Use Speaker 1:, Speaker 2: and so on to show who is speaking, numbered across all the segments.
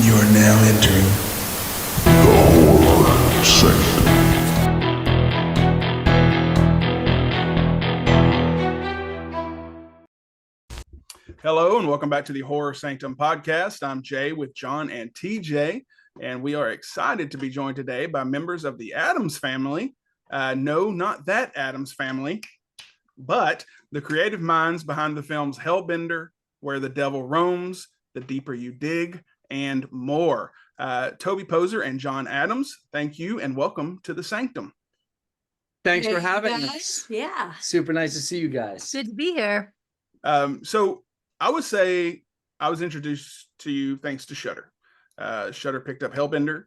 Speaker 1: You are now entering the horror section.
Speaker 2: Hello and welcome back to the Horror Sanctum podcast. I'm Jay with John and TJ, and we are excited to be joined today by members of the Adams family. No, not that Adams family, but the creative minds behind the films Hellbender, Where the Devil Roams, The Deeper You Dig, and more. Toby Poser and John Adams, thank you and welcome to the Sanctum.
Speaker 3: Thanks for having us.
Speaker 4: Yeah.
Speaker 3: Super nice to see you guys.
Speaker 4: Good to be here.
Speaker 2: So I would say I was introduced to you thanks to Shudder. Shudder picked up Hellbender,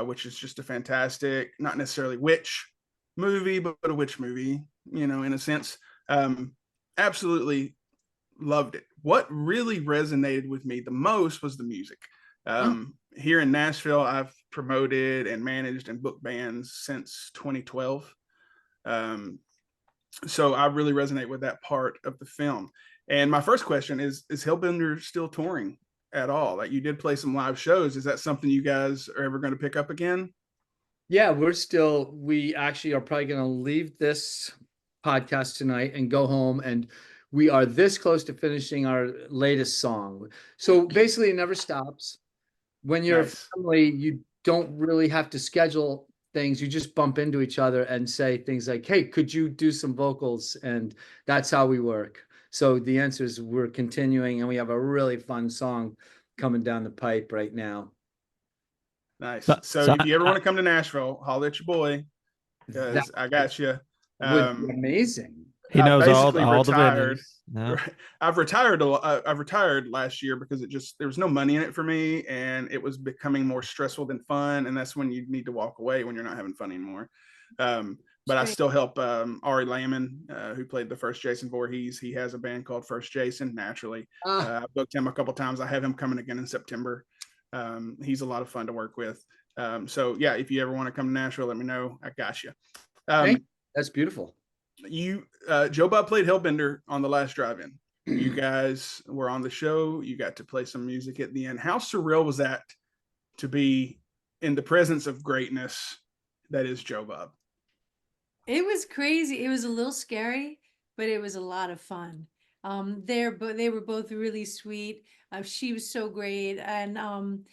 Speaker 2: which is just a fantastic, not necessarily witch movie, but a witch movie, in a sense. Absolutely loved it. What really resonated with me the most was the music. Here in Nashville, I've promoted and managed and booked bands since 2012. So I really resonate with that part of the film. And my first question is Hellbender still touring at all? Like, you did play some live shows. Is that something you guys are ever going to pick up again?
Speaker 3: Yeah, we actually are probably going to leave this podcast tonight and go home, and we are this close to finishing our latest song. So basically it never stops. When you're
Speaker 2: Nice.
Speaker 3: a family, you don't really have to schedule things. You just bump into each other and say things like, hey, could you do some vocals? And that's how we work. So the answer is we're continuing, and we have a really fun song coming down the pipe right now.
Speaker 2: Nice. So if you ever want to come to Nashville, holler at your boy, because I got you.
Speaker 3: Would be amazing.
Speaker 5: He knows all the
Speaker 2: retired.
Speaker 5: venues. No.
Speaker 2: I've retired last year because there was no money in it for me, and it was becoming more stressful than fun. And that's when you need to walk away, when you're not having fun anymore. But I still help Ari Lehman, who played the first Jason Voorhees. He has a band called First Jason, naturally. I booked him a couple times. I have him coming again in September. He's a lot of fun to work with. So yeah, if you ever want to come to Nashville, let me know. I got you.
Speaker 3: That's beautiful.
Speaker 2: Joe Bob played Hellbender on the last drive-in. You guys were on the show. You got to play some music at the end. How surreal was that to be in the presence of greatness that is Joe Bob?
Speaker 4: It was crazy. It was a little scary, but it was a lot of fun. They were both really sweet. She was so great, and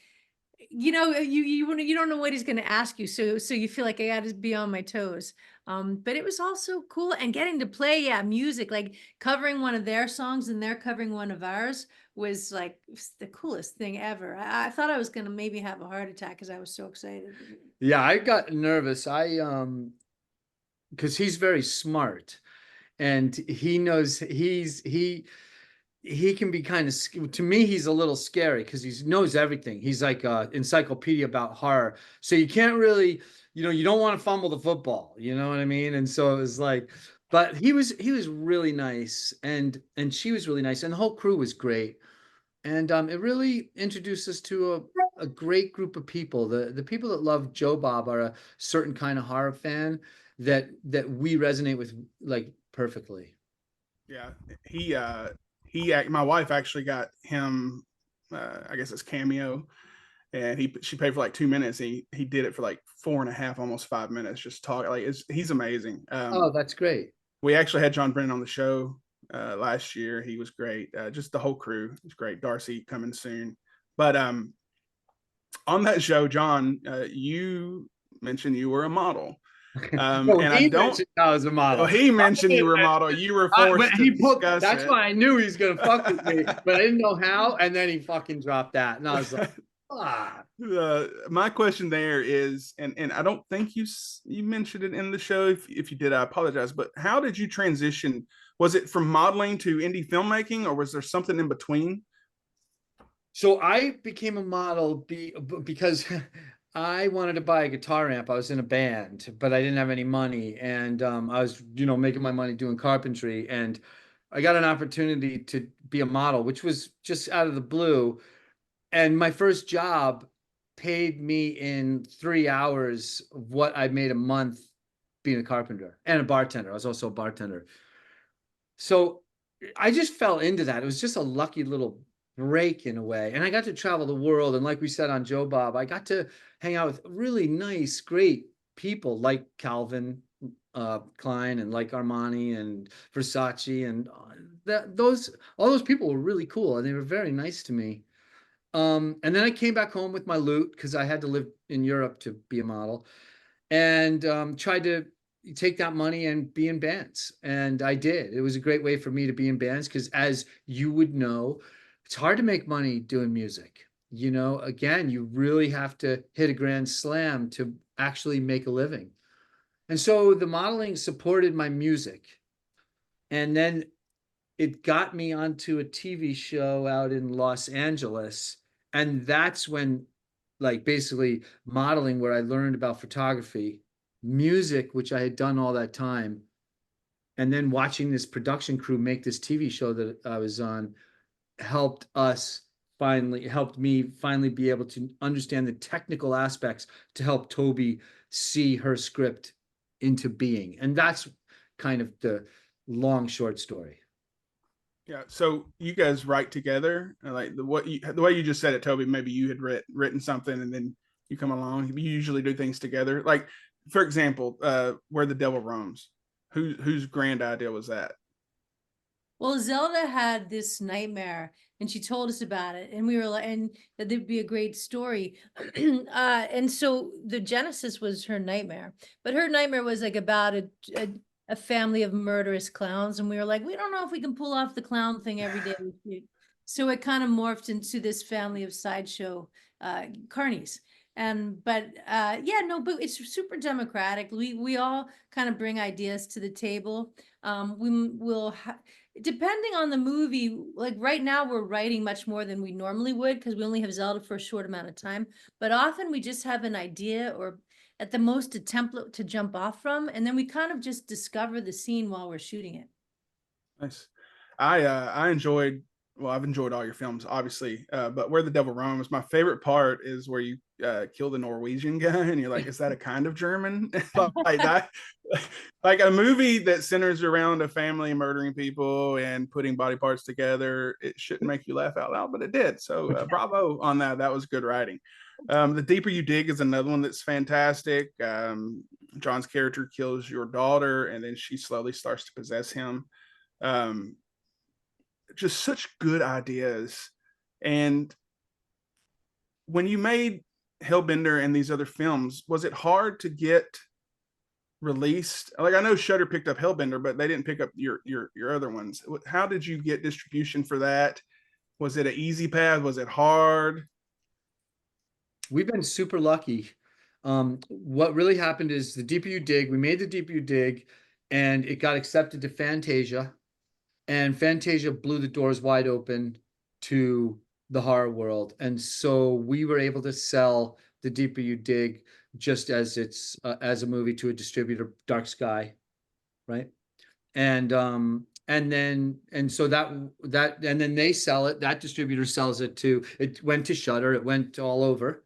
Speaker 4: you don't know what he's going to ask you, so you feel like I got to be on my toes. But it was also cool, and getting to play music, like covering one of their songs and they're covering one of ours, was like the coolest thing ever. I thought I was going to maybe have a heart attack because I was so excited.
Speaker 3: Yeah, I got nervous. Because he's very smart, and he knows he can be kind of, to me, he's a little scary because he knows everything. He's like an encyclopedia about horror. So you can't really, you don't want to fumble the football, you know what I mean? And so it was like, but he was really nice, and she was really nice, and the whole crew was great. And it really introduced us to a great group of people. The people that love Joe Bob are a certain kind of horror fan that we resonate with, like, perfectly.
Speaker 2: Yeah, my wife actually got him, I guess it's cameo, and she paid for like 2 minutes. He did it for like 4.5, almost 5 minutes, just talking. Like, he's amazing.
Speaker 3: Oh, that's great.
Speaker 2: We actually had John Brennan on the show last year. He was great. Just the whole crew is great. Darcy coming soon. But on that show, John, you mentioned you were a model. And I mentioned
Speaker 3: I was a model.
Speaker 2: Oh, he mentioned you were a model. You were forced to discuss
Speaker 3: that's
Speaker 2: it.
Speaker 3: why I knew he was gonna fuck with me, but I didn't know how. And then he fucking dropped that, and I was like,
Speaker 2: my question there is, and I don't think you mentioned it in the show. If you did, I apologize. But how did you transition? Was it from modeling to indie filmmaking, or was there something in between?
Speaker 3: So I became a model because I wanted to buy a guitar amp. I was in a band, but I didn't have any money. And I was, making my money doing carpentry. And I got an opportunity to be a model, which was just out of the blue. And my first job paid me in 3 hours of what I made a month being a carpenter and a bartender. I was also a bartender. So I just fell into that. It was just a lucky little break in a way. And I got to travel the world. And like we said on Joe Bob, I got to hang out with really nice, great people like Calvin Klein and like Armani and Versace, and all those people were really cool, and they were very nice to me. And then I came back home with my loot because I had to live in Europe to be a model, and tried to take that money and be in bands. And I did. It was a great way for me to be in bands because, as you would know, it's hard to make money doing music. You know, again, you really have to hit a grand slam to actually make a living. And so the modeling supported my music. And then it got me onto a TV show out in Los Angeles. And that's when, like, basically modeling, where I learned about photography, music, which I had done all that time, and then watching this production crew make this TV show that I was on, helped me finally be able to understand the technical aspects to help Toby see her script into being. And that's kind of the long short story.
Speaker 2: Yeah. So you guys write together, like the way you just said it, Toby. Maybe you had written something, and then you come along. You usually do things together. Like, for example, Where the Devil Roams. Whose grand idea was that?
Speaker 4: Well, Zelda had this nightmare and she told us about it, and we were like, and that there'd be a great story. And so the genesis was her nightmare, but her nightmare was like about a family of murderous clowns. And we were like, we don't know if we can pull off the clown thing every day. So it kind of morphed into this family of sideshow carnies. But but it's super democratic. We all kind of bring ideas to the table. We will depending on the movie, like right now we're writing much more than we normally would because we only have Zelda for a short amount of time. But often we just have an idea, or at the most a template to jump off from, and then we kind of just discover the scene while we're shooting it.
Speaker 2: Nice. I've enjoyed all your films, obviously, but Where the Devil Roams, my favorite part is where you kill the Norwegian guy, and you're like, is that a kind of German? Like that, like a movie that centers around a family murdering people and putting body parts together. It shouldn't make you laugh out loud, but it did. So bravo on that. That was good writing. The Deeper You Dig is another one that's fantastic. John's character kills your daughter, and then she slowly starts to possess him. Just such good ideas. And when you made Hellbender and these other films, was it hard to get released? Like, I know Shudder picked up Hellbender, but they didn't pick up your other ones. How did you get distribution for that? Was it an easy path? Was it hard?
Speaker 3: We've been super lucky. What really happened is The Deeper You Dig, we made The Deeper You Dig, and it got accepted to Fantasia. And Fantasia blew the doors wide open to the horror world. And so we were able to sell The Deeper You Dig just as it's as a movie to a distributor, Dark Sky, right? And then they sell it. That distributor sells it to. It went to Shudder. It went all over.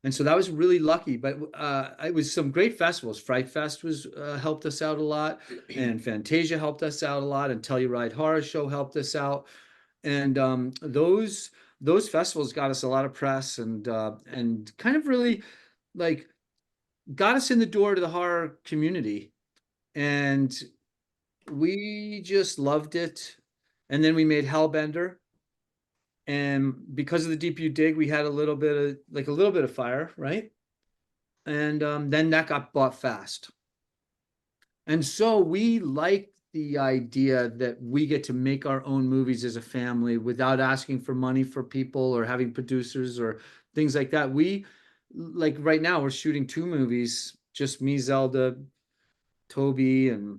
Speaker 3: And so that was really lucky. But it was some great festivals. Fright Fest was helped us out a lot, and Fantasia helped us out a lot, and Telluride Horror Show helped us out. And those festivals got us a lot of press, and kind of really like got us in the door to the horror community. And we just loved it. And then we made Hellbender. And because of The Deeper You Dig, we had a little bit of fire, right? And then that got bought fast. And so we like the idea that we get to make our own movies as a family without asking for money for people or having producers or things like that. We, like right now, we're shooting 2 movies, just me, Zelda, Toby, and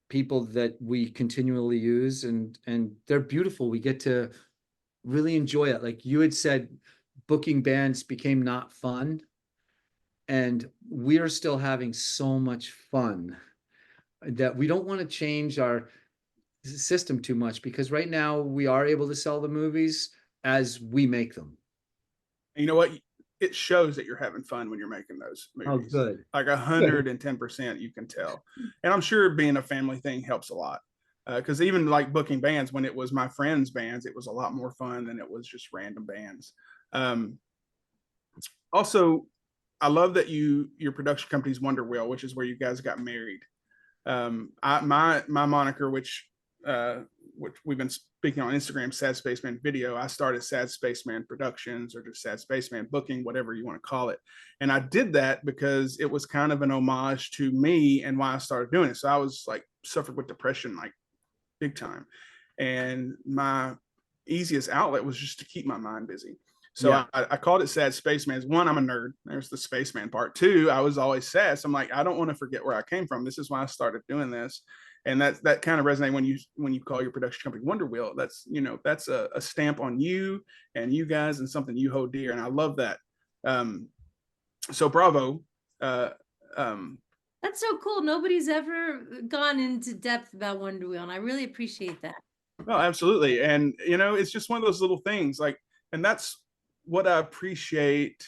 Speaker 3: people that we continually use, and they're beautiful. We get to really enjoy it. Like you had said, booking bands became not fun, and we're still having so much fun that we don't want to change our system too much, because right now we are able to sell the movies as we make them.
Speaker 2: And you know what? It shows that you're having fun when you're making those movies.
Speaker 3: Oh, good.
Speaker 2: Like 110%, you can tell. And I'm sure being a family thing helps a lot. Because even like booking bands, when it was my friends' bands, it was a lot more fun than it was just random bands. Also, I love that your production company's Wonder Wheel, which is where you guys got married. My moniker, which we've been speaking on Instagram, Sad Spaceman Video. I started Sad Spaceman Productions, or just Sad Spaceman Booking, whatever you want to call it. And I did that because it was kind of an homage to me and why I started doing it. So I was like suffered with depression like big time, and my easiest outlet was just to keep my mind busy. So
Speaker 3: Yeah.
Speaker 2: I called it Sad Spaceman. One, I'm a nerd. There's the spaceman part. Two, I was always sad. So I'm like, I don't want to forget where I came from. This is why I started doing this. And that kind of resonated when you call your production company Wonder Wheel. That's, you know, that's a stamp on you and you guys, and something you hold dear. And I love that. So bravo.
Speaker 4: That's so cool. Nobody's ever gone into depth about Wonder Wheel, and I really appreciate that.
Speaker 2: Oh, absolutely. And, you know, it's just one of those little things, like, and that's what I appreciate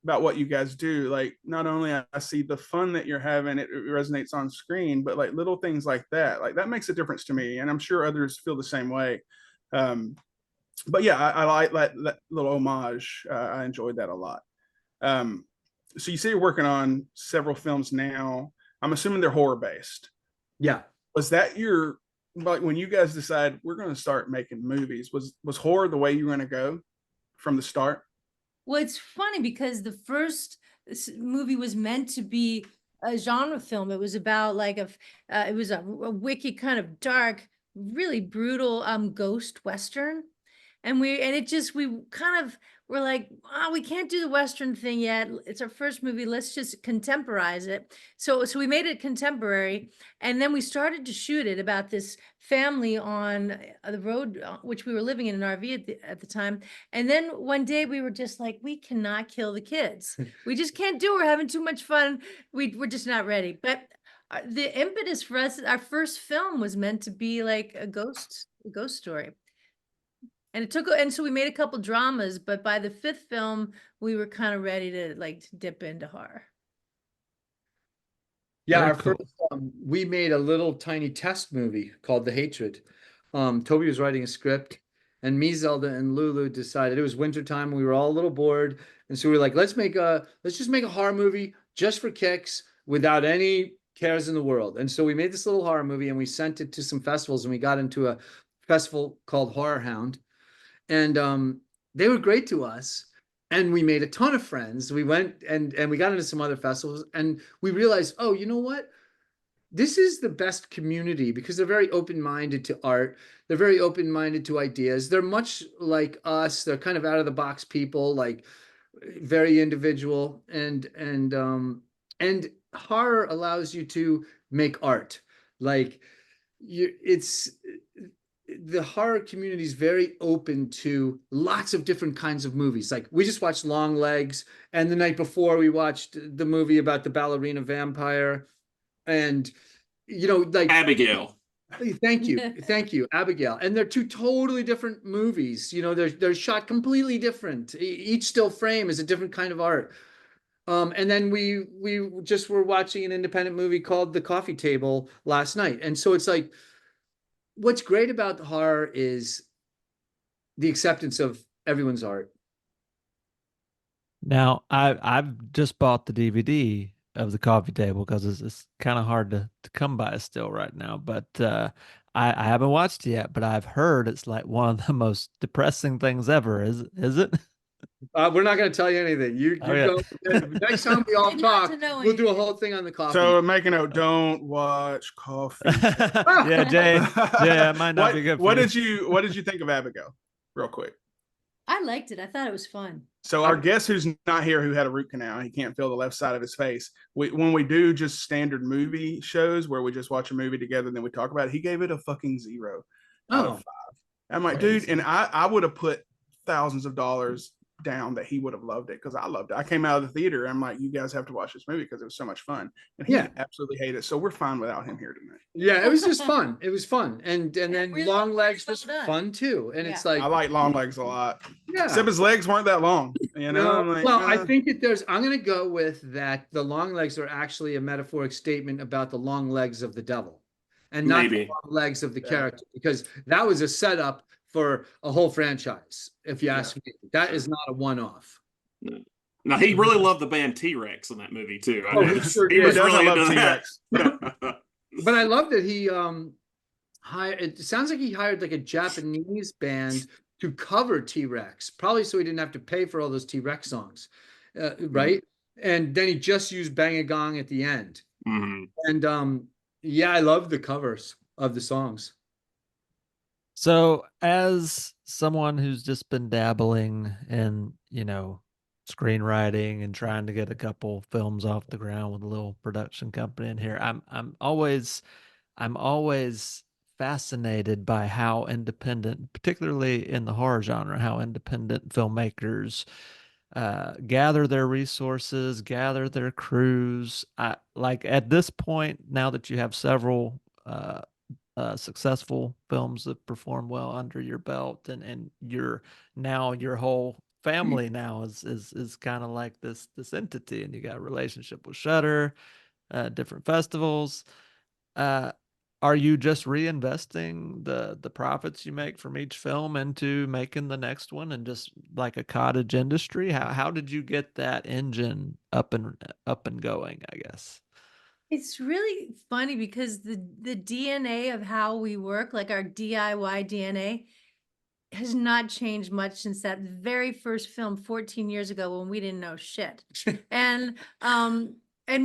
Speaker 2: about what you guys do. Like, not only I see the fun that you're having, it resonates on screen, but like little things like that makes a difference to me. And I'm sure others feel the same way. But yeah, I like that little homage. I enjoyed that a lot. So you say you're working on several films now. I'm assuming they're horror based.
Speaker 3: Yeah.
Speaker 2: Was that your, like, when you guys decide we're going to start making movies, was horror the way you were going to go from the start?
Speaker 4: Well, it's funny because the first movie was meant to be a genre film. It was about like it was a wicked kind of dark, really brutal ghost western. And we kind of were like, oh, we can't do the Western thing yet. It's our first movie. Let's just contemporize it. So we made it contemporary. And then we started to shoot it about this family on the road, which we were living in an RV at the time. And then one day we were just like, we cannot kill the kids. We just can't do it. We're having too much fun. We're just not ready. But the impetus for us, our first film was meant to be like a ghost story. And so we made a couple dramas, but by the fifth film, we were kind of ready to like dip into horror.
Speaker 3: Yeah,
Speaker 5: Very
Speaker 3: our
Speaker 5: cool.
Speaker 3: first, we made a little tiny test movie called The Hatred. Toby was writing a script, and me, Zelda, and Lulu decided, it was wintertime, we were all a little bored, and so we were like, let's just make a horror movie just for kicks without any cares in the world. And so we made this little horror movie, and we sent it to some festivals, and we got into a festival called Horror Hound. And they were great to us, and we made a ton of friends. We went and we got into some other festivals, and we realized, oh, you know what? This is the best community because they're very open-minded to art. They're very open-minded to ideas. They're much like us. They're kind of out of the box people, like very individual. And horror allows you to make art. Like the horror community is very open to lots of different kinds of movies. Like, we just watched Long Legs, and the night before we watched the movie about the ballerina vampire, and, you know, like
Speaker 5: Abigail.
Speaker 3: Thank you, Abigail. And they're two totally different movies. You know, they're shot completely different. Each still frame is a different kind of art. And then we just were watching an independent movie called The Coffee Table last night, and so it's like, what's great about the horror is the acceptance of everyone's art.
Speaker 5: Now, I've just bought the DVD of The Coffee Table because it's kind of hard to come by still right now. But I haven't watched it yet, but I've heard it's like one of the most depressing things ever. Is it?
Speaker 3: We're not going to tell you anything. You
Speaker 5: Oh, yeah.
Speaker 3: go. Next time we all
Speaker 4: You're not
Speaker 3: talk,
Speaker 4: to know
Speaker 3: we'll do a
Speaker 4: anything.
Speaker 3: whole thing on the coffee.
Speaker 2: So make a note, don't watch Coffee.
Speaker 5: Yeah, Jay, it might not be good for
Speaker 2: what
Speaker 5: you.
Speaker 2: What did you think of Abigail, real quick?
Speaker 4: I liked it. I thought it was fun.
Speaker 2: So our guest who's not here, who had a root canal, he can't feel the left side of his face. When we do just standard movie shows where we just watch a movie together and then we talk about it, he gave it a fucking 0 out of 5. I'm like,
Speaker 3: Crazy.
Speaker 2: dude, and I would have put thousands of dollars down that he would have loved it because I loved it. I came out of the theater. I'm like, you guys have to watch this movie because it was so much fun. And he absolutely hated it. So we're fine without him here tonight.
Speaker 3: Yeah, it was just fun. It was fun. And then
Speaker 4: really
Speaker 3: Long Legs
Speaker 4: well
Speaker 3: was
Speaker 4: done.
Speaker 3: fun too. And it's
Speaker 4: Yeah.
Speaker 3: like,
Speaker 2: I like Long Legs a lot.
Speaker 3: yeah.
Speaker 2: Except his legs weren't that long. You know,
Speaker 3: No,
Speaker 2: I'm like,
Speaker 3: well, I think that I'm going to go with that. The long legs are actually a metaphoric statement about the long legs of the devil. and not the
Speaker 6: Maybe.
Speaker 3: long legs of the
Speaker 2: Yeah.
Speaker 3: character, because that was a setup for a whole franchise. If you ask me, that is not a one-off.
Speaker 6: No. Now he really loved the band T-Rex in that movie too. I
Speaker 3: Oh, he
Speaker 6: noticed.
Speaker 3: sure
Speaker 6: He
Speaker 3: did.
Speaker 6: was
Speaker 2: He does, I
Speaker 6: really
Speaker 2: love
Speaker 6: into
Speaker 2: T-Rex.
Speaker 6: that.
Speaker 3: But I love that he hired. It sounds like he hired like a Japanese band to cover T-Rex, probably so he didn't have to pay for all those T-Rex songs, right? And then he just used Bang a Gong at the end.
Speaker 6: Mhm.
Speaker 3: And yeah, I love the covers of the songs.
Speaker 5: So, as someone who's just been dabbling in, screenwriting and trying to get a couple films off the ground with a little production company in here, I'm always fascinated by how independent, particularly in the horror genre, how independent filmmakers gather their resources, gather their crews. Like at this point, now that you have several successful films that perform well under your belt, and your whole family now is kind of like this entity, and you got a relationship with Shudder, different festivals. Uh, are you just reinvesting the profits you make from each film into making the next one, and just like a cottage industry? How did you get that engine up and going, I guess?
Speaker 4: It's really funny because the DNA of how we work, like our DIY DNA, has not changed much since that very first film 14 years ago when we didn't know shit. And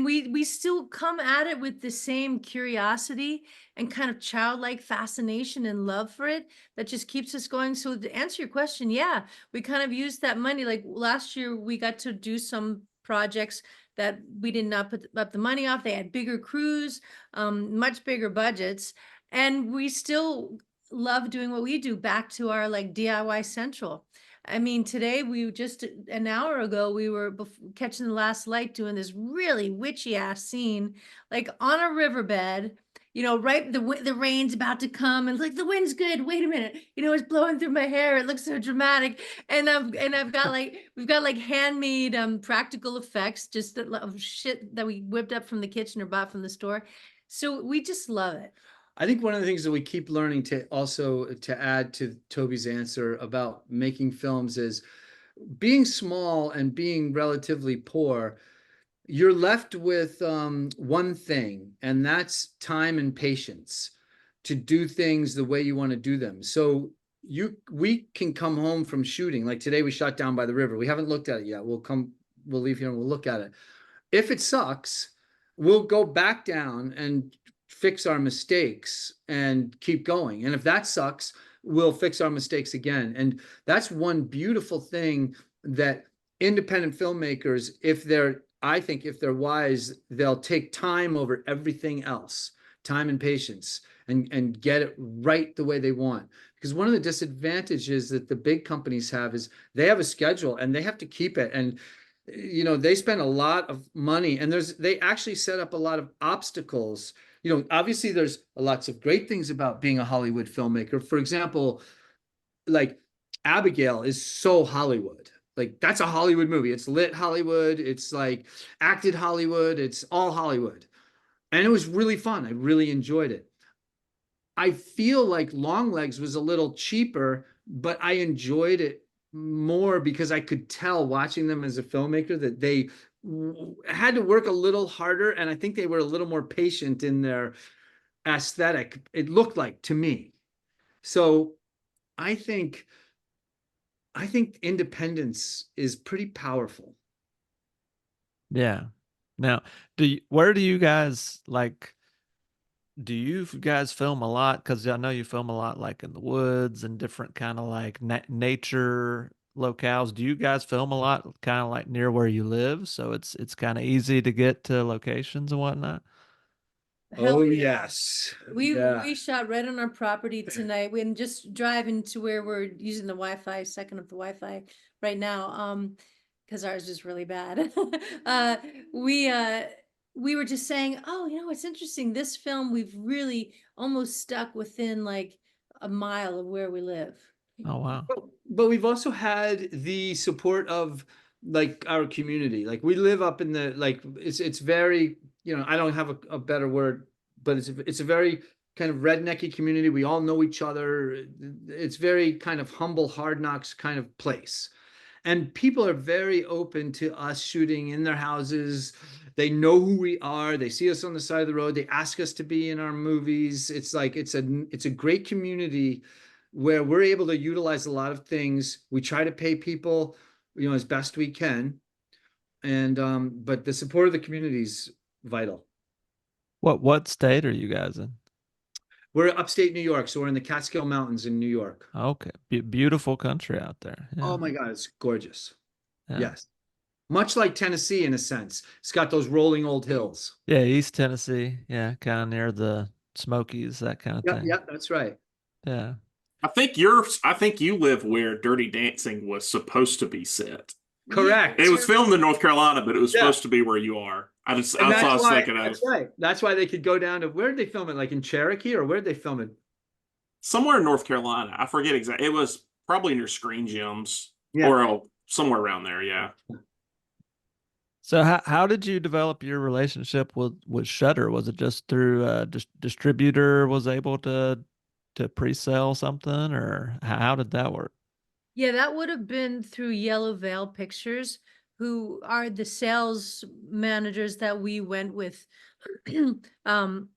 Speaker 4: we still come at it with the same curiosity and kind of childlike fascination and love for it that just keeps us going. So to answer your question, yeah, we kind of used that money. Like last year, we got to do some projects that we did not put up the money off. They had bigger crews, much bigger budgets, and we still love doing what we do. Back to our like DIY central. I mean, today we just an hour ago we were catching the last light doing this really witchy ass scene, like on a riverbed. Right, the rain's about to come, and like the wind's good. Wait a minute, it's blowing through my hair. It looks so dramatic, and I've got we've got like handmade practical effects, just of shit that we whipped up from the kitchen or bought from the store. So we just love it.
Speaker 3: I think one of the things that we keep learning to add to Toby's answer about making films is being small and being relatively poor. You're left with one thing, and that's time and patience to do things the way you want to do them. So we can come home from shooting. Like today, we shot Down by the River. We haven't looked at it yet. We'll leave here and we'll look at it. If it sucks, we'll go back down and fix our mistakes and keep going. And if that sucks, we'll fix our mistakes again. And that's one beautiful thing that independent filmmakers, I think if they're wise, they'll take time over everything else, time and patience, and get it right the way they want. Because one of the disadvantages that the big companies have is they have a schedule and they have to keep it. And they spend a lot of money, and they actually set up a lot of obstacles. Obviously there's lots of great things about being a Hollywood filmmaker. For example, like Abigail is so Hollywood. Like that's a Hollywood movie. It's lit Hollywood. It's like acted Hollywood. It's all Hollywood. And it was really fun. I really enjoyed it. I feel like Longlegs was a little cheaper, but I enjoyed it more because I could tell watching them as a filmmaker that they had to work a little harder, and I think they were a little more patient in their aesthetic, it looked like to me. So I think independence is pretty powerful.
Speaker 5: Yeah. Now, where do you guys like? Do you guys film a lot? Because I know you film a lot, like in the woods and different kind of like nature locales. Do you guys film a lot, kind of like near where you live, so it's kind of easy to get to locations and whatnot?
Speaker 4: Hell
Speaker 3: Oh
Speaker 4: yeah.
Speaker 3: yes.
Speaker 4: We shot right on our property tonight. We're just driving to where we're using the Wi-Fi, second of the Wi-Fi right now. Because ours is really bad. We were just saying, oh, it's interesting. This film, we've really almost stuck within like a mile of where we live.
Speaker 5: Oh wow.
Speaker 3: But we've also had the support of like our community. Like we live up in the, like it's very, I don't have a better word, but it's a very kind of rednecky community. We all know each other. It's very kind of humble, hard knocks kind of place. And people are very open to us shooting in their houses. They know who we are. They see us on the side of the road. They ask us to be in our movies. It's like it's a great community where we're able to utilize a lot of things. We try to pay people, as best we can. And but the support of the community is vital.
Speaker 5: What state are you guys in?
Speaker 3: We're upstate New York, so we're in the Catskill Mountains in New York.
Speaker 5: Okay. Beautiful country out there. Yeah.
Speaker 3: Oh my God, it's gorgeous.
Speaker 5: Yeah.
Speaker 3: Yes. Much like Tennessee in a sense. It's got those rolling old hills.
Speaker 5: Yeah, East Tennessee. Yeah, kind of near the Smokies, that kind of
Speaker 3: Yeah,
Speaker 5: thing.
Speaker 3: yeah, that's right.
Speaker 5: Yeah.
Speaker 6: I think you live where Dirty Dancing was supposed to be set.
Speaker 3: Correct.
Speaker 6: It was filmed in North Carolina, but it was
Speaker 3: Yeah.
Speaker 6: supposed to be where you are. That's what I was thinking of.
Speaker 3: That's right. That's why they could go down to, where did they film it? Like in Cherokee, or where did they film it?
Speaker 6: Somewhere in North Carolina. I forget exactly. It was probably near Screen Gems
Speaker 3: Yeah.
Speaker 6: or somewhere around there. Yeah.
Speaker 5: So how did you develop your relationship with Shudder? Was it just through a distributor was able to pre-sell something, or how did that work?
Speaker 4: Yeah, that would have been through Yellow Veil Pictures, who are the sales managers that we went with when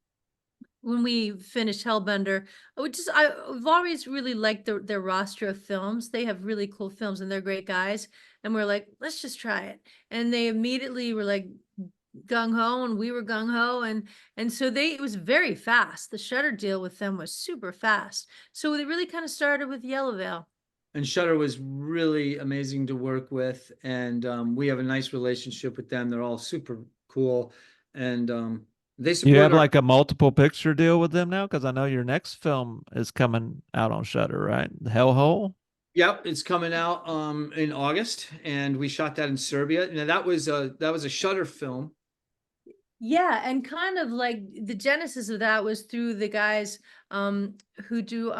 Speaker 4: we finished Hellbender. I've always really liked their roster of films. They have really cool films and they're great guys. And we're like, let's just try it. And they immediately were like gung ho, and we were gung ho, and so it was very fast. The Shudder deal with them was super fast. So they really kind of started with Yellow Veil.
Speaker 3: And Shudder was really amazing to work with, and we have a nice relationship with them. They're all super cool, and they support.
Speaker 5: You have like a multiple picture deal with them now, because I know your next film is coming out on Shudder, right? The Hellhole.
Speaker 3: Yep, it's coming out in August, and we shot that in Serbia. Now that was a Shudder film.
Speaker 4: Yeah, and kind of like the genesis of that was through the guys who do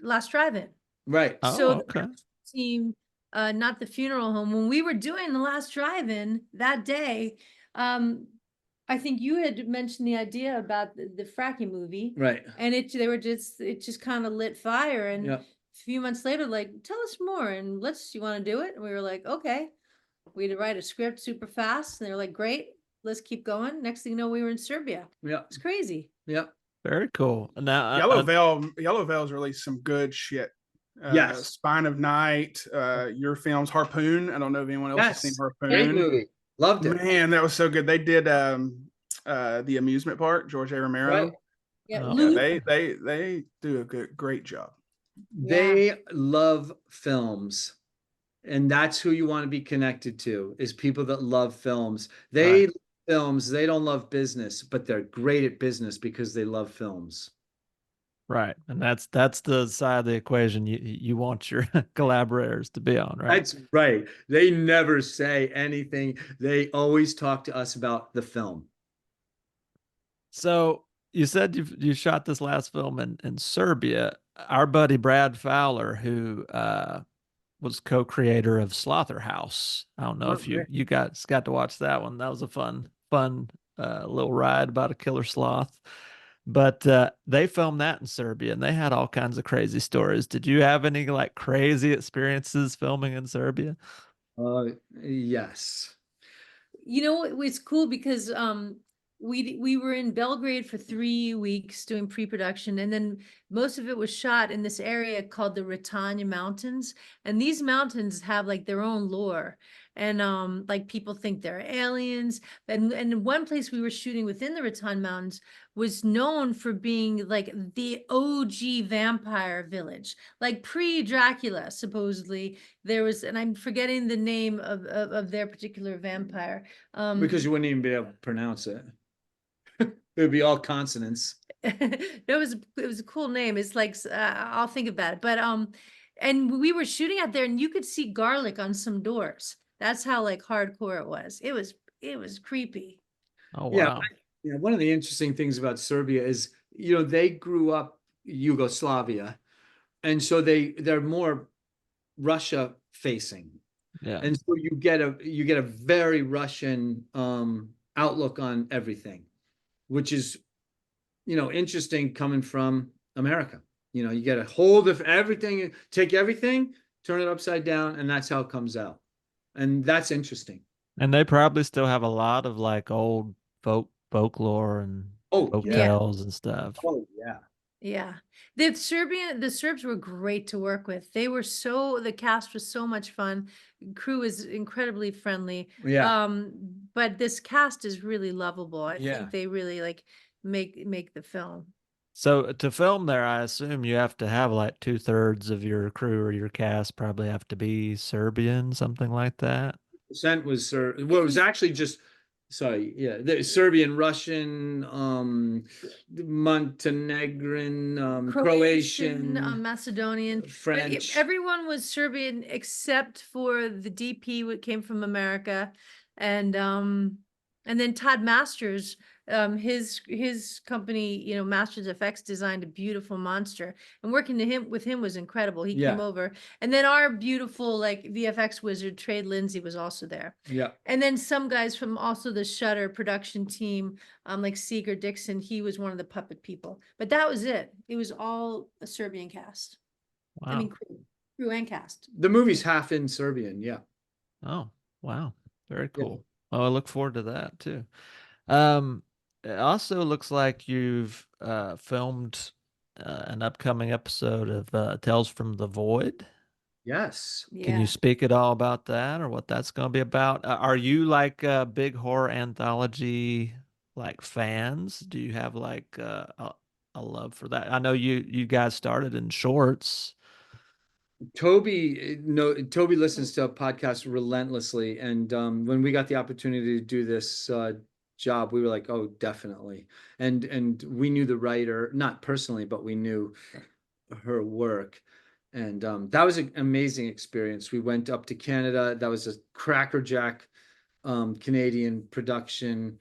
Speaker 4: Last Drive-In.
Speaker 3: Right.
Speaker 5: Oh,
Speaker 4: So
Speaker 5: okay.
Speaker 4: the team, not the funeral home, when we were doing the Last Drive-In that day, I think you had mentioned the idea about the fracking movie.
Speaker 3: Right.
Speaker 4: And it just kind of lit fire. And
Speaker 3: Yep.
Speaker 4: a few months later, like, tell us more and you want to do it? And we were like, okay. We had to write a script super fast. And they were like, great, let's keep going. Next thing you know, we were in Serbia.
Speaker 3: Yeah.
Speaker 4: It's crazy.
Speaker 3: Yep.
Speaker 5: Very cool. Now,
Speaker 2: Yellow Veil's released some good shit.
Speaker 3: Yes.
Speaker 2: Spine of Night, your films, Harpoon. I don't know if anyone else has seen Harpoon.
Speaker 3: Great movie. Loved it.
Speaker 2: Man, that was so good. They did the amusement park, George A. Romero.
Speaker 3: Right.
Speaker 4: Yeah,
Speaker 5: Oh.
Speaker 2: Yeah,
Speaker 4: Lou-
Speaker 2: they do a great job.
Speaker 3: They love films, and that's who you want to be connected to, is people that love films. They love films. They don't love business, but they're great at business because they love films.
Speaker 5: right, and that's the side of the equation you want your collaborators to be on, right?
Speaker 3: That's right. They never say anything. They always talk to us about the film.
Speaker 5: So you said you shot this last film in Serbia. Our buddy Brad Fowler, who was co-creator of Slaughterhouse. I don't know if you guys got to watch that one. That was a fun little ride about a killer sloth. But they filmed that in Serbia, and they had all kinds of crazy stories. Did you have any like crazy experiences filming in Serbia?
Speaker 3: Yes.
Speaker 4: You know, it's cool because we were in Belgrade for 3 weeks doing pre-production, and then most of it was shot in this area called the Ratanya Mountains. And these mountains have like their own lore. And like people think they're aliens. And one place we were shooting within the Ratanya Mountains was known for being like the OG vampire village, like pre-Dracula, supposedly. There was, and I'm forgetting the name of their particular vampire.
Speaker 3: Because you wouldn't even be able to pronounce it. It would be all consonants.
Speaker 4: it was a cool name. It's like I'll think about it. But and we were shooting out there, and you could see garlic on some doors. That's how like hardcore it was. It was creepy.
Speaker 5: Oh wow.
Speaker 3: Yeah, one of the interesting things about Serbia is, they grew up Yugoslavia, and so they're more Russia facing.
Speaker 5: Yeah.
Speaker 3: And so you get a very Russian outlook on everything, which is interesting coming from America. You get a hold of everything, take everything, turn it upside down, and that's how it comes out. And that's interesting.
Speaker 5: And they probably still have a lot of like old folklore and
Speaker 3: Oh,
Speaker 5: folk
Speaker 3: yeah.
Speaker 5: tales and stuff.
Speaker 3: Oh, yeah.
Speaker 4: Yeah. The Serbs were great to work with. The cast was so much fun. Crew is incredibly friendly.
Speaker 3: Yeah.
Speaker 4: But this cast is really lovable. I
Speaker 3: Yeah.
Speaker 4: think they really like make the film.
Speaker 5: So to film there, I assume you have to have like 2/3 of your crew or your cast probably have to be Serbian, something like that.
Speaker 3: Percent was well, it was actually just the Serbian, Russian, Montenegrin, Croatian,
Speaker 4: Macedonian,
Speaker 3: French.
Speaker 4: everyone was Serbian except for the DP who came from America, and then Todd Masters, his company, Masters FX, designed a beautiful monster, and working with him was incredible. He came over, and then our beautiful VFX wizard Trade Lindsay was also there.
Speaker 3: Yeah.
Speaker 4: And then some guys from also the Shudder production team, like Seeger Dixon, he was one of the puppet people. But that was it. It was all a Serbian cast.
Speaker 5: Wow.
Speaker 4: I mean, crew and cast.
Speaker 3: The movie's half in Serbian, yeah.
Speaker 5: Oh, wow. Very
Speaker 3: Yeah.
Speaker 5: cool. Oh, I look forward to that too. It also looks like you've filmed an upcoming episode of Tales from the Void.
Speaker 3: Yes.
Speaker 5: Can you speak at all about that or what that's going to be about? Are you like big horror anthology like fans? Do you have like a love for that? I know you guys started in shorts.
Speaker 3: Toby listens to a podcast relentlessly, and when we got the opportunity to do this job, we were like, oh, definitely. And we knew the writer, not personally, but we knew her work. And that was an amazing experience. We went up to Canada. That was a crackerjack Canadian production.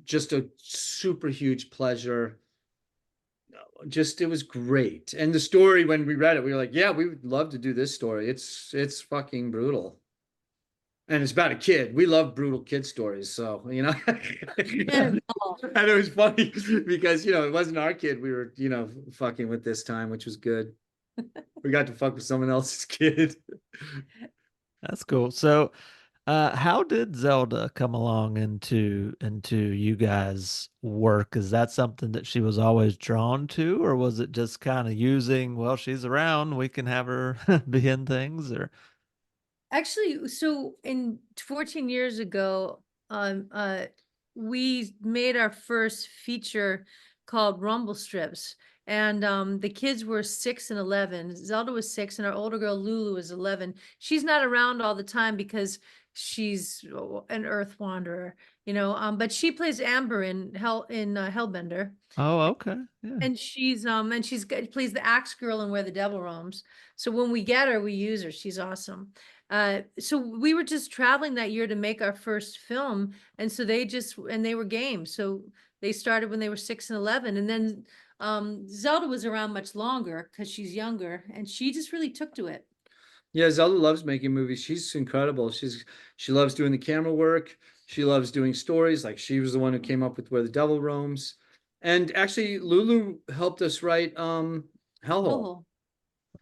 Speaker 3: Just a super huge pleasure. It was great. And the story, when we read it, we were like, yeah, we would love to do this story. It's fucking brutal. And it's about a kid. We love brutal kid stories. So, and it was funny because, it wasn't our kid we were, fucking with this time, which was good. We got to fuck with someone else's kid.
Speaker 5: That's cool. So, how did Zelda come along into you guys' work? Is that something that she was always drawn to, or was it just kind of using, well, she's around, we can have her be in things, or?
Speaker 4: Actually, so 14 years ago, we made our first feature called Rumble Strips. And the kids were 6 and 11. Zelda was 6, and our older girl Lulu was 11. She's not around all the time because she's an Earth wanderer, but she plays Amber in Hellbender.
Speaker 5: Oh, okay. Yeah.
Speaker 4: And she's plays the axe girl in Where the Devil Roams. So when we get her, we use her. She's awesome. So we were just traveling that year to make our first film, and so they were game. So they started when they were 6 and 11, and then Zelda was around much longer because she's younger, and she just really took to it.
Speaker 3: Yeah, Zelda loves making movies. She's incredible. She loves doing the camera work. She loves doing stories. Like, she was the one who came up with Where the Devil Roams. And actually, Lulu helped us write Hellhole.
Speaker 5: Oh,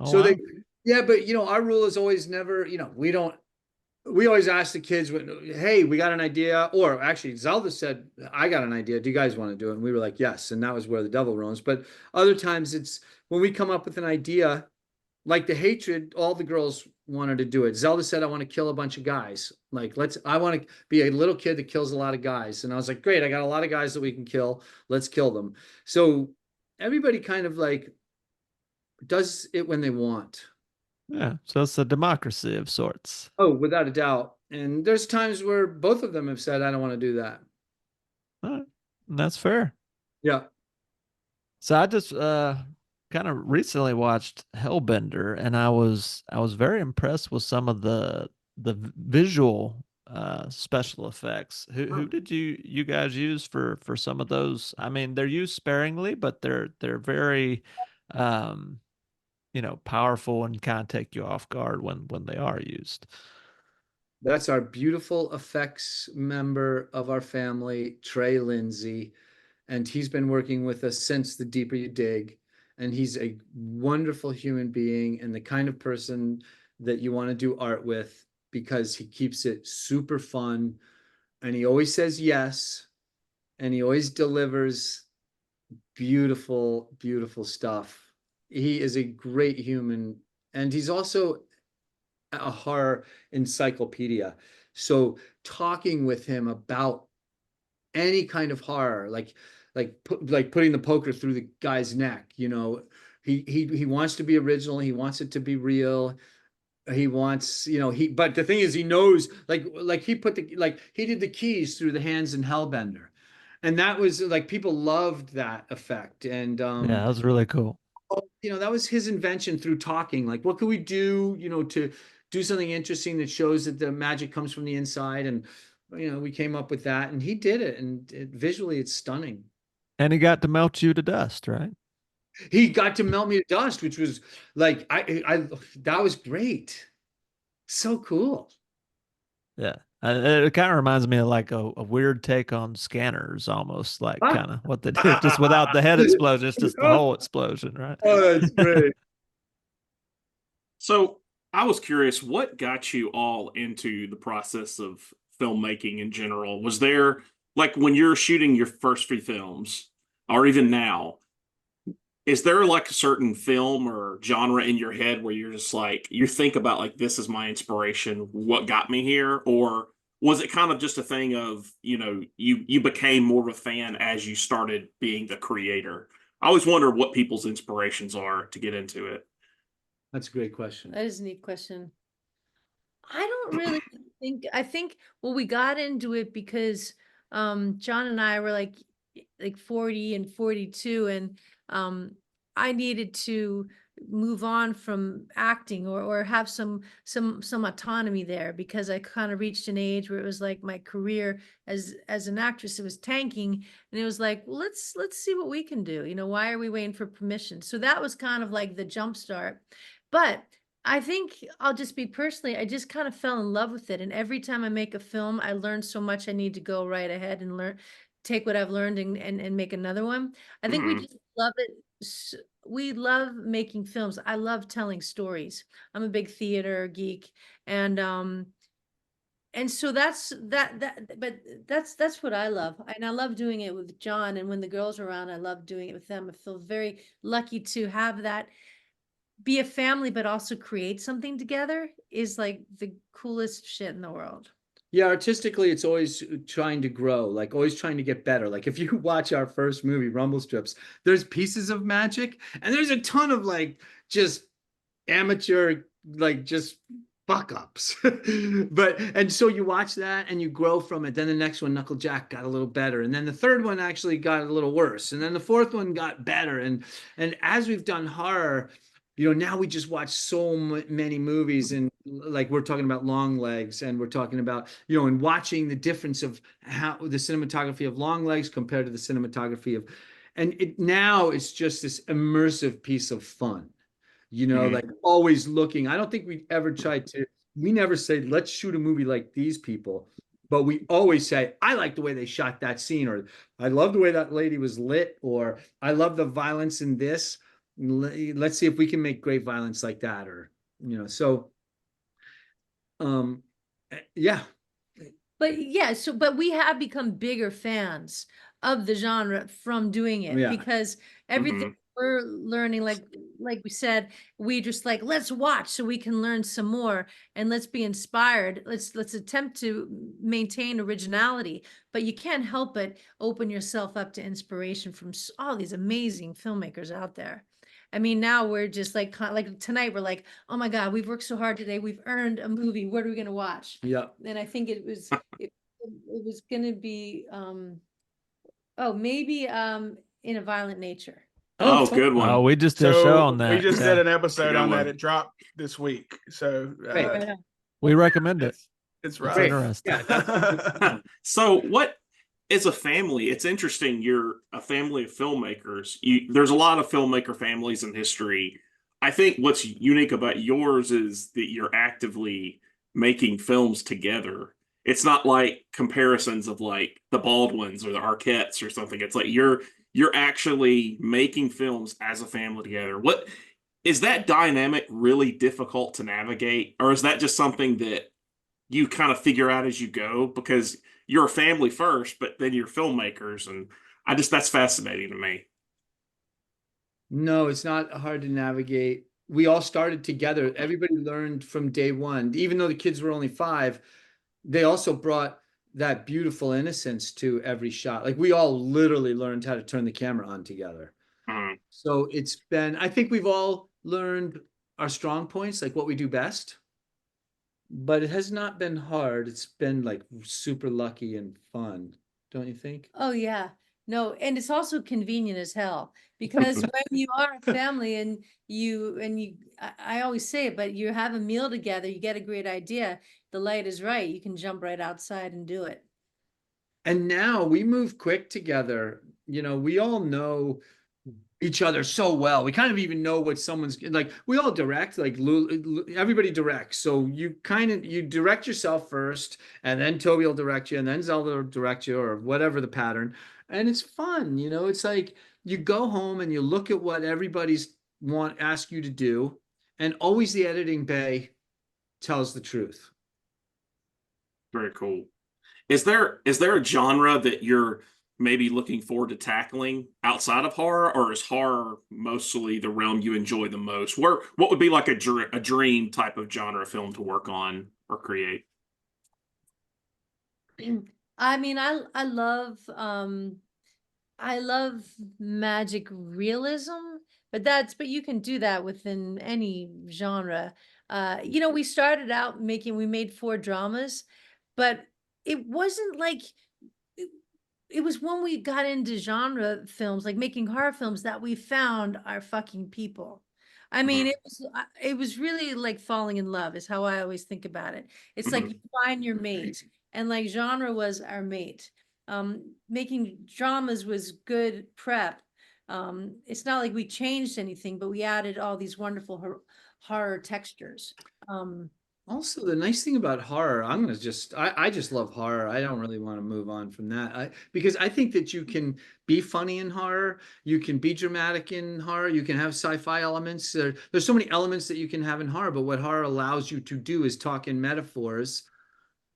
Speaker 3: So
Speaker 5: wow.
Speaker 3: but our rule is always never, we always ask the kids, hey, we got an idea. Or actually, Zelda said, I got an idea. Do you guys want to do it? And we were like, yes. And that was Where the Devil Roams. But other times it's when we come up with an idea, like The Hatred, all the girls wanted to do it. Zelda said, I want to kill a bunch of guys. Like, I want to be a little kid that kills a lot of guys. And I was like, great, I got a lot of guys that we can kill. Let's kill them. So everybody kind of does it when they want.
Speaker 5: Yeah. So it's a democracy of sorts.
Speaker 3: Oh, without a doubt. And there's times where both of them have said, I don't want to do that.
Speaker 5: All right. That's fair.
Speaker 3: Yeah.
Speaker 5: So I just kind of recently watched Hellbender, and I was very impressed with some of the visual special effects. Who did you guys use for some of those? I mean, they're used sparingly, but they're very powerful and kind of take you off guard when they are used.
Speaker 3: That's our beautiful effects member of our family, Trey Lindsay. and he's been working with us since The Deeper You Dig. And he's a wonderful human being and the kind of person that you want to do art with, because he keeps it super fun and he always says yes and he always delivers beautiful, beautiful stuff. He is a great human, and he's also a horror encyclopedia. So talking with him about any kind of horror, like putting the poker through the guy's neck, you know, he wants to be original, he wants it to be real. He wants, you know, but the thing is, he knows, like he did the keys through the hands in Hellbender, and that was like, people loved that effect. And
Speaker 5: Yeah, that was really cool.
Speaker 3: you know, that was his invention through talking. Like, what could we do, you know, to do something interesting that shows that the magic comes from the inside? And you know, we came up with that, and he did it, and visually it's stunning.
Speaker 5: And he got to melt you to dust, right?
Speaker 3: He got to melt me to dust, which was like, I that was great. So cool.
Speaker 5: Yeah. It kind of reminds me of like a weird take on Scanners, almost like kind of what they did, just without the head explosion. It's just the whole explosion, right?
Speaker 3: Oh, that's great.
Speaker 6: So I was curious, what got you all into the process of filmmaking in general? Was there, like, when you're shooting your first few films, or even now, is there like a certain film or genre in your head where you're just like, you think about like, this is my inspiration, what got me here? Or was it kind of just a thing of, you know, you became more of a fan as you started being the creator? I always wonder what people's inspirations are to get into it.
Speaker 3: That's a great question.
Speaker 4: That is a neat question. I don't really I think, well, we got into it because John and I were like 40 and 42, and I needed to move on from acting, or have some autonomy there, because I kind of reached an age where it was like my career as an actress, it was tanking, and it was like, well, let's see what we can do. You know, why are we waiting for permission? So that was kind of like the jump start. But I think I'll just be personally, I just kind of fell in love with it. And every time I make a film, I learn so much. I need to go right ahead and take what I've learned and make another one. I think we just love it. We love making films. I love telling stories. I'm a big theater geek. And so that's what I love. And I love doing it with John. And when the girls are around, I love doing it with them. I feel very lucky to have that, be a family, but also create something together is like the coolest shit in the world.
Speaker 3: Yeah, artistically, it's always trying to grow, like always trying to get better. Like if you watch our first movie, Rumble Strips, there's pieces of magic and there's a ton of like just amateur, like just fuck ups. And so you watch that and you grow from it. Then the next one, Knuckle Jack, got a little better. And then the third one actually got a little worse. And then the fourth one got better. And as we've done horror, you know, now we just watch so many movies, and like we're talking about Long Legs, and we're talking about, you know, and watching the difference of how the cinematography of Long Legs compared to the cinematography of, and now it's just this immersive piece of fun, you know, like always looking. I don't think we ever tried to, we never say, let's shoot a movie like these people, but we always say, I like the way they shot that scene, or I love the way that lady was lit, or I love the violence in this. Let's see if we can make great violence like that, or, you know, so yeah.
Speaker 4: But yeah, but we have become bigger fans of the genre from doing it, because everything we're learning, like we said, we just like, let's watch so we can learn some more, and let's be inspired. Let's attempt to maintain originality, but you can't help but open yourself up to inspiration from all these amazing filmmakers out there. I mean, now we're just like tonight, we're like, oh my God, we've worked so hard today. We've earned a movie. What are we going to watch?
Speaker 3: Yeah.
Speaker 4: And I think it was going to be, maybe In a Violent Nature.
Speaker 6: Oh, good one.
Speaker 5: Oh, we just did a show on that.
Speaker 2: We just did an episode
Speaker 6: Good
Speaker 2: on
Speaker 6: one.
Speaker 2: that. It dropped this week. So
Speaker 5: we recommend it.
Speaker 2: it's
Speaker 5: It's
Speaker 2: right.
Speaker 5: interesting.
Speaker 6: So what is a family? It's interesting. You're a family of filmmakers. There's a lot of filmmaker families in history. I think what's unique about yours is that you're actively making films together. It's not like comparisons of like the Baldwins or the Arquettes or something. It's like you're actually making films as a family together. What is that dynamic really difficult to navigate, or is that just something that you kind of figure out as you go because you're a family first, but then you're filmmakers, and that's fascinating to me.
Speaker 3: No, it's not hard to navigate. We all started together. Everybody learned from day one. Even though the kids were only 5, they also brought that beautiful innocence to every shot. Like we all literally learned how to turn the camera on together.
Speaker 6: Mhm.
Speaker 3: So it's been, I think we've all learned our strong points, like what we do best. But it has not been hard. It's been like super lucky and fun, don't you think?
Speaker 4: Oh yeah. No, and it's also convenient as hell because when you are a family and I always say it, but you have a meal together, you get a great idea, the light is right, you can jump right outside and do it.
Speaker 3: And now we move quick together. You know, we all know each other so well. We kind of even know what someone's like. We all direct, like everybody directs. So you direct yourself first, and then Toby will direct you, and then Zelda will direct you, or whatever the pattern. And it's fun, you know. It's like you go home and you look at what everybody's ask you to do, and always the editing bay tells the truth.
Speaker 6: Very cool. Is there a genre that you're maybe looking forward to tackling outside of horror, or is horror mostly the realm you enjoy the most? What would be like a dream type of genre film to work on or create?
Speaker 4: I mean, I love magic realism, but you can do that within any genre. We started out we made 4 dramas, but it wasn't like it was when we got into genre films, like making horror films, that we found our fucking people. I mean,
Speaker 6: Mhm.
Speaker 4: it was really like falling in love is how I always think about it. It's like
Speaker 6: Mhm.
Speaker 4: you find your mate, and like genre was our mate. Making dramas was good prep. It's not like we changed anything, but we added all these wonderful horror textures.
Speaker 3: Also, the nice thing about horror, I just love horror. I don't really want to move on from that. Because I think that you can be funny in horror, you can be dramatic in horror, you can have sci-fi elements. There's so many elements that you can have in horror, but what horror allows you to do is talk in metaphors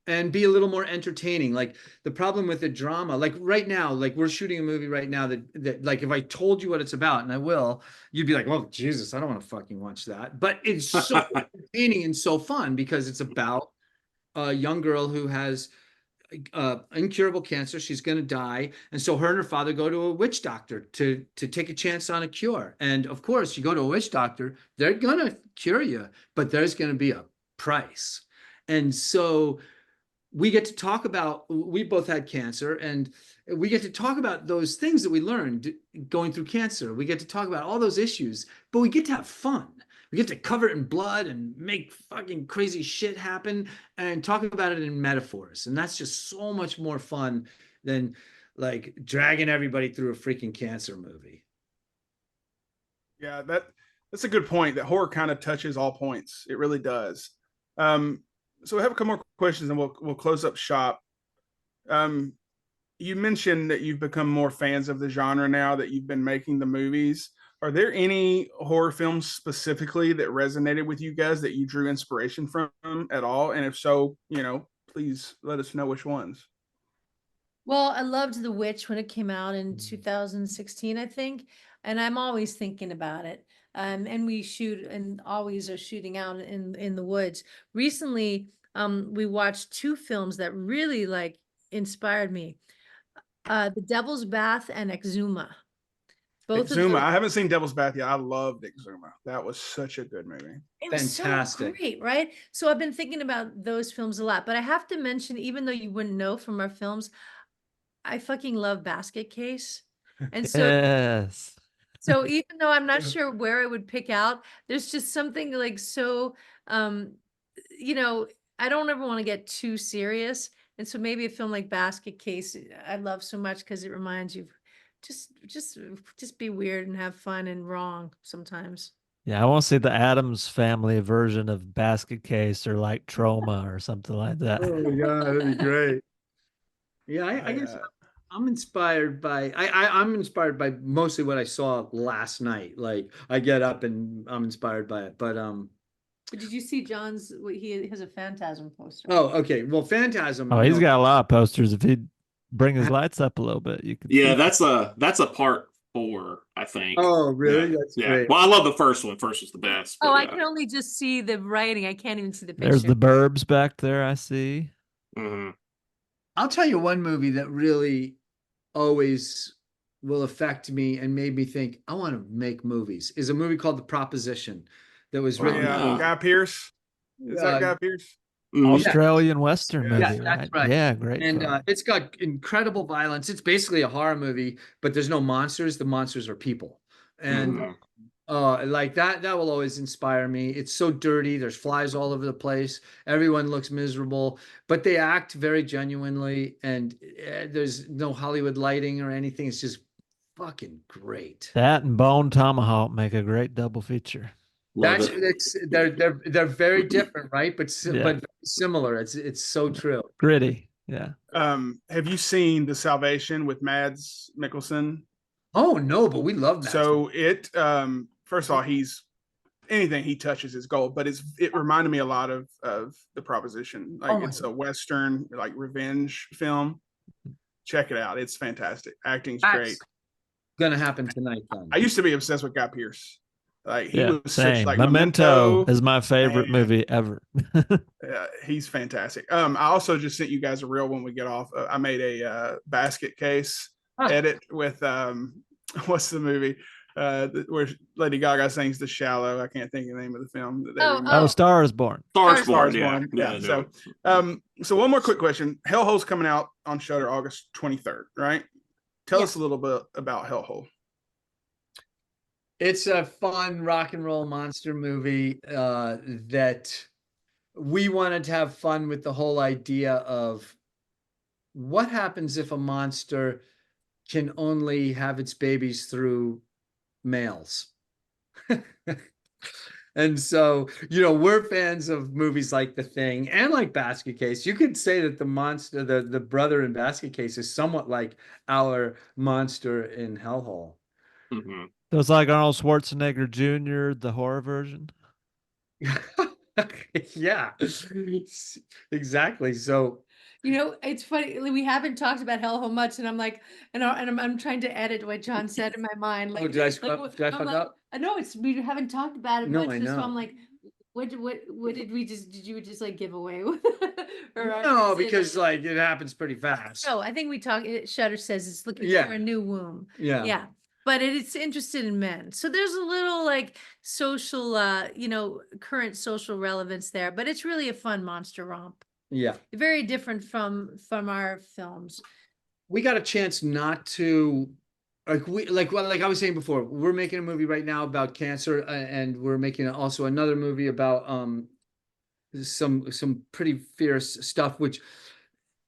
Speaker 3: and be a little more entertaining. Like the problem with the drama, like right now, like we're shooting a movie right now that like if I told you what it's about, and I will, you'd be like, "Oh Jesus, I don't want to fucking watch that." But it's so entertaining and so fun because it's about a young girl who has incurable cancer. She's going to die, and so her and her father go to a witch doctor to take a chance on a cure. And of course, you go to a witch doctor, they're going to cure you, but there's going to be a price. And so we get to talk about, we both had cancer, and we get to talk about those things that we learned going through cancer. We get to talk about all those issues, but we get to have fun. We get to cover it in blood and make fucking crazy shit happen and talk about it in metaphors. And that's just so much more fun than like dragging everybody through a freaking cancer movie.
Speaker 2: Yeah, that's a good point. That horror kind of touches all points. It really does. Um, so we have a couple more questions, and we'll close up shop. Um, you mentioned that you've become more fans of the genre now that you've been making the movies. Are there any horror films specifically that resonated with you guys that you drew inspiration from at all? And if so, please let us know which ones.
Speaker 4: Well, I loved The Witch when it came out in 2016, I think, and I'm always thinking about it. And we shoot and always are shooting out in the woods. Recently, we watched 2 films that really like inspired me. The Devil's Bath and Exuma. Both of
Speaker 2: Exuma.
Speaker 4: those,
Speaker 2: I haven't seen Devil's Bath yet. I loved Exuma. That was such a good movie.
Speaker 4: it was so
Speaker 3: Fantastic.
Speaker 4: great, right? So I've been thinking about those films a lot, but I have to mention, even though you wouldn't know from our films, I fucking love Basket Case. And
Speaker 5: Yes.
Speaker 4: so even though I'm not sure where I would pick out, there's just something like so you know, I don't ever want to get too serious. And so maybe a film like Basket Case I love so much because it reminds you just just be weird and have fun and wrong sometimes.
Speaker 5: Yeah, I want to see the Adams family version of Basket Case or like Trauma or something like that.
Speaker 3: Oh my God, that'd be great. Yeah, I guess
Speaker 2: uh,
Speaker 3: I'm inspired by I'm inspired by mostly what I saw last night. Like I get up and I'm inspired by it. But
Speaker 4: But did you see John's? He has a Phantasm poster.
Speaker 3: oh, okay. Well, Phantasm,
Speaker 5: Oh,
Speaker 3: you
Speaker 5: he's
Speaker 3: know,
Speaker 5: got a lot of posters. If he'd bring his lights up a little bit, you could
Speaker 6: Yeah,
Speaker 5: see.
Speaker 6: that's a part 4, I think.
Speaker 3: oh, really?
Speaker 6: Yeah,
Speaker 3: That's
Speaker 6: yeah.
Speaker 3: great.
Speaker 6: Well, I love the first one. First was the best.
Speaker 4: Oh,
Speaker 6: But
Speaker 4: I
Speaker 6: yeah.
Speaker 4: can only just see the writing. I can't even see the
Speaker 5: There's
Speaker 4: picture.
Speaker 5: the Burbs back there, I see.
Speaker 6: Mhm.
Speaker 3: I'll tell you one movie that really always will affect me and made me think I want to make movies is a movie called The Proposition that was
Speaker 6: Oh,
Speaker 3: written.
Speaker 6: yeah.
Speaker 2: Guy Pearce. Is that Guy Pearce?
Speaker 6: Mhm.
Speaker 3: Yeah.
Speaker 5: Australian Western
Speaker 2: Yeah.
Speaker 3: Yeah,
Speaker 5: movie,
Speaker 3: that's
Speaker 5: right?
Speaker 3: right.
Speaker 5: Yeah, great
Speaker 3: And
Speaker 5: film.
Speaker 3: it's got incredible violence. It's basically a horror movie, but there's no monsters. The monsters are people. And
Speaker 6: Mhm.
Speaker 3: like that will always inspire me. It's so dirty. There's flies all over the place. Everyone looks miserable, but they act very genuinely. And there's no Hollywood lighting or anything. It's just fucking great.
Speaker 5: That and Bone Tomahawk make a great double feature.
Speaker 6: Love
Speaker 3: That's
Speaker 6: it.
Speaker 3: it's they're very different, right? But
Speaker 5: Yeah.
Speaker 3: but very similar. It's so true.
Speaker 5: Gritty. Yeah.
Speaker 2: Have you seen The Salvation with Mads Mikkelsen?
Speaker 3: Oh no, but we love that.
Speaker 2: So it first of all, he's anything he touches is gold, but it reminded me a lot of The Proposition. Like
Speaker 3: Oh my
Speaker 2: it's a Western like revenge film. Check it out. It's fantastic. Acting's
Speaker 3: That's
Speaker 2: great.
Speaker 3: gonna happen tonight then.
Speaker 2: I used to be obsessed with Guy Pearce. Like he
Speaker 5: Yeah,
Speaker 2: was such
Speaker 5: same.
Speaker 2: like
Speaker 5: Memento is my favorite
Speaker 2: Man.
Speaker 5: movie ever.
Speaker 2: He's fantastic. I also just sent you guys a reel when we get off. I made a basket case edit with what's the movie where Lady Gaga sings "The Shallow." I can't think of the name of the film. That they remade.
Speaker 5: Oh, Star is Born.
Speaker 6: Stars
Speaker 2: Stars
Speaker 6: Born, yeah.
Speaker 2: Born.
Speaker 6: Yeah,
Speaker 2: Yeah.
Speaker 6: no.
Speaker 2: So one more quick question. Hellhole's coming out on Shudder August 23rd, right? Tell us a little bit about Hellhole.
Speaker 3: It's a fun rock and roll monster movie that we wanted to have fun with the whole idea of what happens if a monster can only have its babies through males. And so, we're fans of movies like The Thing and like Basket Case. You could say that the monster, the brother in Basket Case is somewhat like our monster in Hellhole.
Speaker 6: Mhm.
Speaker 5: So it's like Arnold Schwarzenegger Jr., the horror version.
Speaker 3: Yeah, exactly. So,
Speaker 4: It's funny. We haven't talked about Hellhole much, and I'm like, I'm trying to edit what John said in my mind. Like,
Speaker 3: did I fuck up?
Speaker 4: I know we haven't talked about it
Speaker 3: No,
Speaker 4: much.
Speaker 3: I
Speaker 4: So
Speaker 3: know.
Speaker 4: I'm like, what did we just? Did you just like give away? Or
Speaker 3: No,
Speaker 4: is it-
Speaker 3: because like it happens pretty fast.
Speaker 4: No, I think we talked. Shudder says it's looking
Speaker 3: Yeah.
Speaker 4: for a new womb.
Speaker 3: Yeah.
Speaker 4: Yeah. But it's interested in men. So there's a little like social, current social relevance there. But it's really a fun monster romp.
Speaker 3: Yeah.
Speaker 4: Very different from our films.
Speaker 3: We got a chance not to like I was saying before, we're making a movie right now about cancer, and we're making also another movie about some pretty fierce stuff, which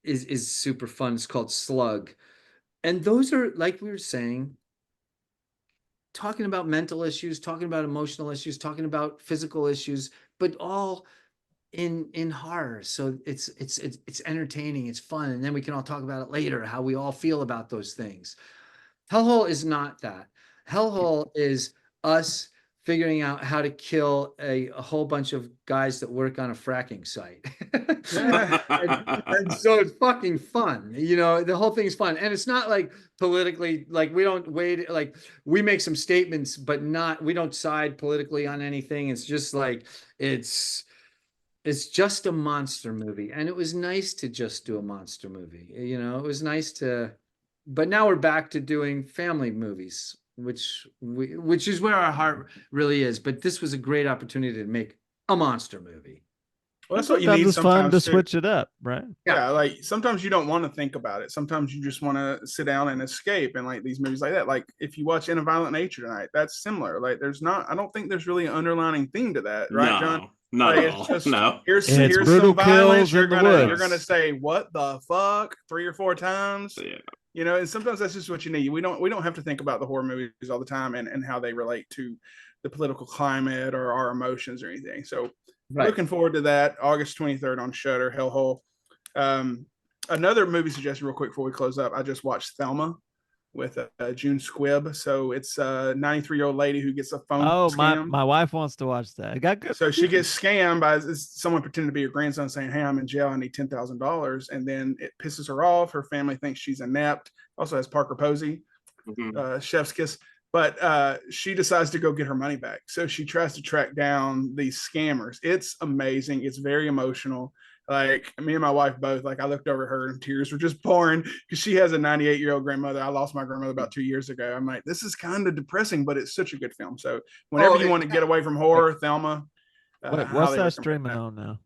Speaker 3: is super fun. It's called Slug. And those are, like we were saying, talking about mental issues, talking about emotional issues, talking about physical issues, but all in horror. So it's entertaining, it's fun, and then we can all talk about it later, how we all feel about those things. Hellhole is not that. Hellhole is us figuring out how to kill a whole bunch of guys that work on a fracking site. and so it's fucking fun. The whole thing's fun. And it's not like politically, like we don't wait, like we make some statements, but we don't side politically on anything. It's just like, it's just a monster movie. And it was nice to just do a monster movie. It was nice but now we're back to doing family movies, which is where our heart really is. But this was a great opportunity to make a monster movie.
Speaker 2: Well, that's what you
Speaker 5: Sometimes
Speaker 2: need.
Speaker 5: it's fun
Speaker 2: Sometimes
Speaker 5: to
Speaker 2: too.
Speaker 5: switch it up, right?
Speaker 2: Yeah, like sometimes you don't want to think about it. Sometimes you just want to sit down and escape. And like these movies like that, like if you watch In a Violent Nature tonight, that's similar. Like I don't think there's really an underlining thing to that, right, John?
Speaker 6: Not
Speaker 2: Like,
Speaker 6: at
Speaker 2: it's
Speaker 6: all.
Speaker 2: just,
Speaker 6: No.
Speaker 2: Here's
Speaker 5: brutal
Speaker 2: some violence.
Speaker 5: kills in the
Speaker 2: You're
Speaker 5: woods.
Speaker 2: gonna say what the fuck 3 or 4 times.
Speaker 6: Yeah.
Speaker 2: And sometimes that's just what you need. We don't have to think about the horror movies all the time and how they relate to the political climate or our emotions or anything. So
Speaker 3: Right.
Speaker 2: looking forward to that. August 23rd on Shudder, Hellhole. Another movie suggestion real quick before we close up. I just watched Thelma with June Squibb. So it's a 93-year-old lady who gets a phone
Speaker 5: Oh,
Speaker 2: scam.
Speaker 5: my wife wants to watch that. It got good.
Speaker 2: So she gets scammed by someone pretending to be her grandson saying, "Hey, I'm in jail. I need $10,000." And then it pisses her off. Her family thinks she's inept. Also has Parker Posey, chef's kiss. But she decides to go get her money back. So she tries to track down these scammers. It's amazing. It's very emotional. Like me and my wife both, like I looked over at her and tears were just pouring because she has a 98-year-old grandmother. I lost my grandmother about 2 years ago. I'm like, this is kind of depressing, but it's such a good film. So whenever you want to get away from horror, Thelma.
Speaker 5: Wait, what's
Speaker 2: highly
Speaker 5: that
Speaker 2: recommend
Speaker 5: streaming
Speaker 2: that.
Speaker 5: on now?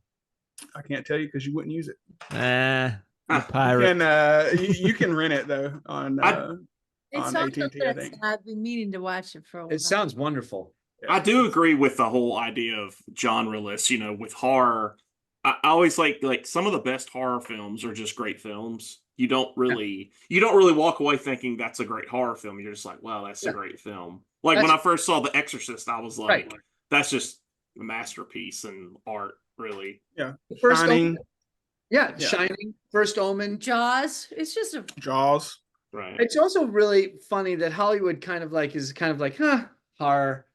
Speaker 2: I can't tell you because you wouldn't use it.
Speaker 5: You pirate.
Speaker 2: You can rent it though on
Speaker 4: It's
Speaker 2: on
Speaker 4: also
Speaker 2: AT&T, I
Speaker 4: good.
Speaker 2: think.
Speaker 4: I've been meaning to watch it for a while.
Speaker 3: It sounds wonderful.
Speaker 6: I do agree with the whole idea of genreless, with horror. I always like some of the best horror films are just great films. You don't really walk away thinking that's a great horror film. You're just like, wow, that's a great film. Like when I first saw The Exorcist, I was like, that's just a masterpiece in art, really.
Speaker 2: Yeah.
Speaker 3: First
Speaker 2: Shining.
Speaker 3: Yeah, Shining, First Omen.
Speaker 4: Jaws. It's just a
Speaker 2: Jaws.
Speaker 6: Right.
Speaker 3: It's also really funny that Hollywood is horror.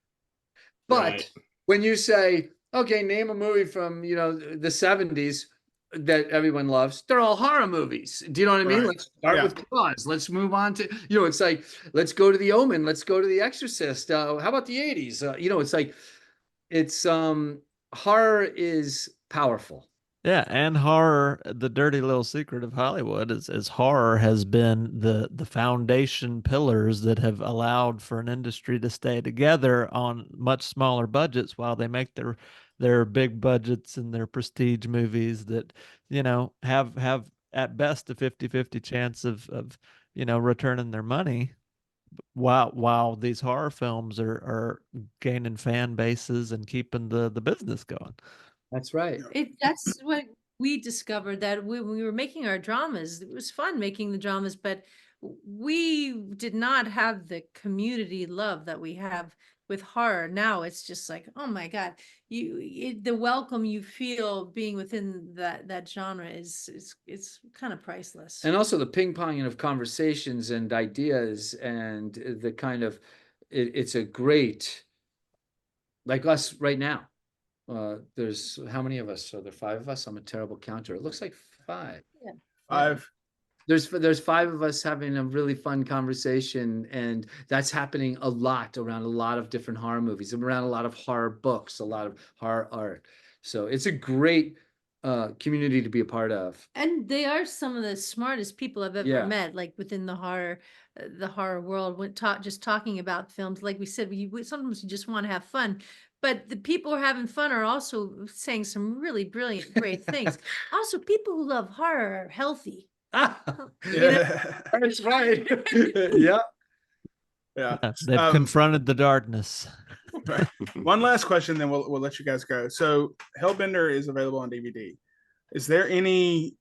Speaker 3: But when you say, okay, name a movie from, the 70s that everyone loves, they're all horror movies. Do you know what I mean?
Speaker 2: Right.
Speaker 3: Let's start with Jaws. Let's move on to, it's like, let's go to The Omen. Let's go to The Exorcist. How about the 80s? It's like, horror is powerful.
Speaker 5: Yeah, and horror, the dirty little secret of Hollywood is horror has been the foundation pillars that have allowed for an industry to stay together on much smaller budgets while they make their big budgets and their prestige movies that, have at best a 50-50 chance of returning their money while these horror films are gaining fan bases and keeping the business going.
Speaker 3: That's right.
Speaker 4: That's what we discovered, that when we were making our dramas, it was fun making the dramas, but we did not have the community love that we have with horror. Now it's just like, oh my God, the welcome you feel being within that genre it's kind of priceless.
Speaker 3: And also the ping ponging of conversations and ideas and the kind of, it's a great, like us right now. There's how many of us? Are there 5 of us? I'm a terrible counter. It looks like 5.
Speaker 4: Yeah.
Speaker 2: 5.
Speaker 3: There's 5 of us having a really fun conversation, and that's happening a lot around a lot of different horror movies, around a lot of horror books, a lot of horror art. So it's a great community to be a part of.
Speaker 4: And they are some of the smartest people I've ever met, like within the horror world. When just talking about films, like we said, sometimes you just want to have fun. But the people who are having fun are also saying some really brilliant, great things. Also, people who love horror are healthy.
Speaker 2: Yeah.
Speaker 3: That's right. Yeah.
Speaker 5: They've confronted the darkness.
Speaker 2: Right. One last question, then we'll let you guys go. So Hellbender is available on DVD. Is there any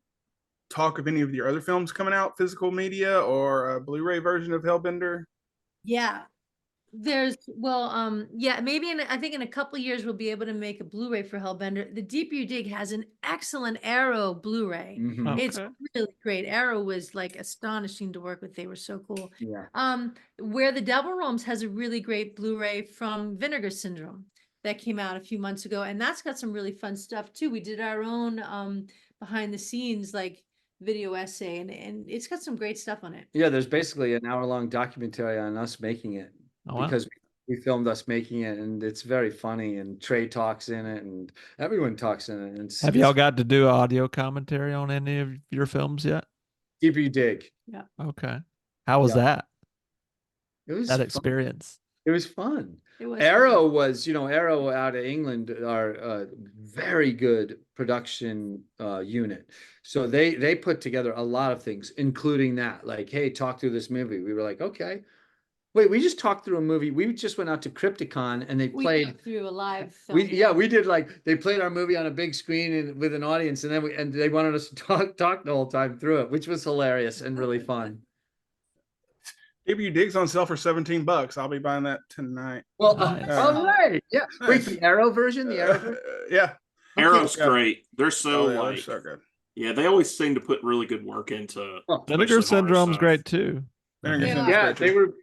Speaker 2: talk of any of your other films coming out, physical media or a Blu-ray version of Hellbender?
Speaker 4: Yeah. Maybe I think in a couple of years we'll be able to make a Blu-ray for Hellbender. The Deeper You Dig has an excellent Arrow Blu-ray.
Speaker 3: Mhm.
Speaker 4: It's really great. Arrow was like astonishing to work with. They were so cool.
Speaker 3: Yeah.
Speaker 4: Where the Devil Roams has a really great Blu-ray from Vinegar Syndrome that came out a few months ago, and that's got some really fun stuff too. We did our own behind the scenes video essay, and it's got some great stuff on it.
Speaker 3: Yeah, there's basically an hour-long documentary on us making it.
Speaker 5: Oh, wow.
Speaker 3: Because we filmed us making it, and it's very funny, and Trey talks in it, and everyone talks in it. And
Speaker 5: Have y'all got to do audio commentary on any of your films yet?
Speaker 3: Deeper You Dig.
Speaker 4: Yeah.
Speaker 5: Okay. How was that?
Speaker 3: It was
Speaker 5: that
Speaker 3: fun.
Speaker 5: experience.
Speaker 3: It was fun.
Speaker 4: It was
Speaker 3: Arrow
Speaker 4: fun.
Speaker 3: was, Arrow out of England are a very good production unit. So they put together a lot of things, including that. Like, hey, talk through this movie. We were like, okay. Wait, we just talked through a movie. We just went out to Crypticon and they played.
Speaker 4: We went through a live film.
Speaker 3: We did they played our movie on a big screen and with an audience, and then they wanted us to talk the whole time through it, which was hilarious and really fun.
Speaker 2: Maybe Dig's on sale for $17. I'll be buying that tonight.
Speaker 3: Well,
Speaker 5: Nice.
Speaker 3: all right. Yeah. Wait,
Speaker 2: Nice.
Speaker 3: the Arrow version? The Arrow version?
Speaker 2: Yeah.
Speaker 6: Arrow's
Speaker 2: Yeah.
Speaker 6: great. They're so
Speaker 2: Oh, yeah, they're
Speaker 6: like,
Speaker 2: so good.
Speaker 6: yeah, they always seem to put really good work into.
Speaker 3: Oh,
Speaker 5: Vinegar
Speaker 6: especially horror
Speaker 5: Syndrome's
Speaker 6: stuff.
Speaker 5: great too.
Speaker 2: Vinegar
Speaker 4: Yeah.
Speaker 2: Syndrome's
Speaker 3: yeah,
Speaker 2: great, too.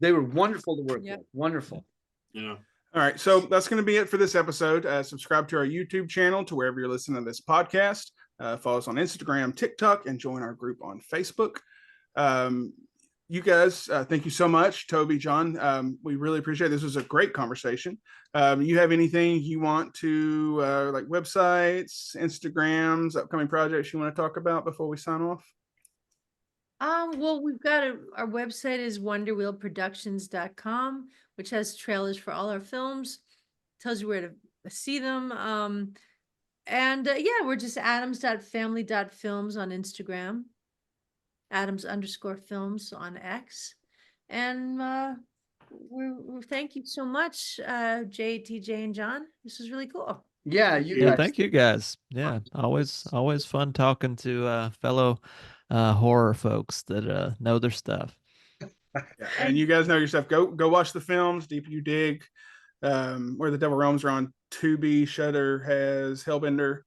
Speaker 3: they were wonderful to work
Speaker 4: Yep.
Speaker 3: with. Wonderful.
Speaker 6: Yeah.
Speaker 2: All right, so that's going to be it for this episode. Subscribe to our YouTube channel to wherever you're listening to this podcast. Follow us on Instagram, TikTok, and join our group on Facebook. You guys, thank you so much, Toby, John. We really appreciate it. This was a great conversation. You have anything you want to like websites, Instagrams, upcoming projects you want to talk about before we sign off?
Speaker 4: Well, we've got our website is wonderwheelproductions.com, which has trailers for all our films, tells you where to see them. And yeah, we're just adams.family.films on Instagram, Adams_films on X. And we're thank you so much, Jay, TJ, and John. This was really cool.
Speaker 3: Yeah, you
Speaker 5: Yeah,
Speaker 3: guys.
Speaker 5: thank you guys. Yeah, always fun talking to fellow horror folks that know their stuff.
Speaker 2: Yeah, and you guys know your stuff. Go watch the films. Deep You Dig, Where the Devil Roams are on Tubi. Shudder has Hellbender.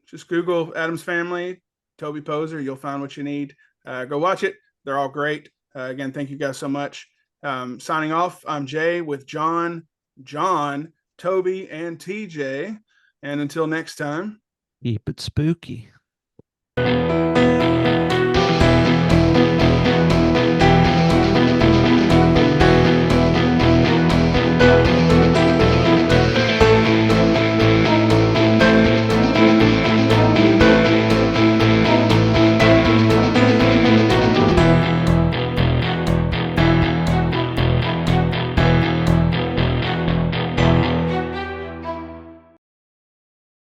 Speaker 2: Just Google Adams Family, Toby Poser. You'll find what you need. Go watch it. They're all great. Again, thank you guys so much. Signing off, I'm Jay with John, Toby, and TJ. And until next time,
Speaker 5: Keep it spooky.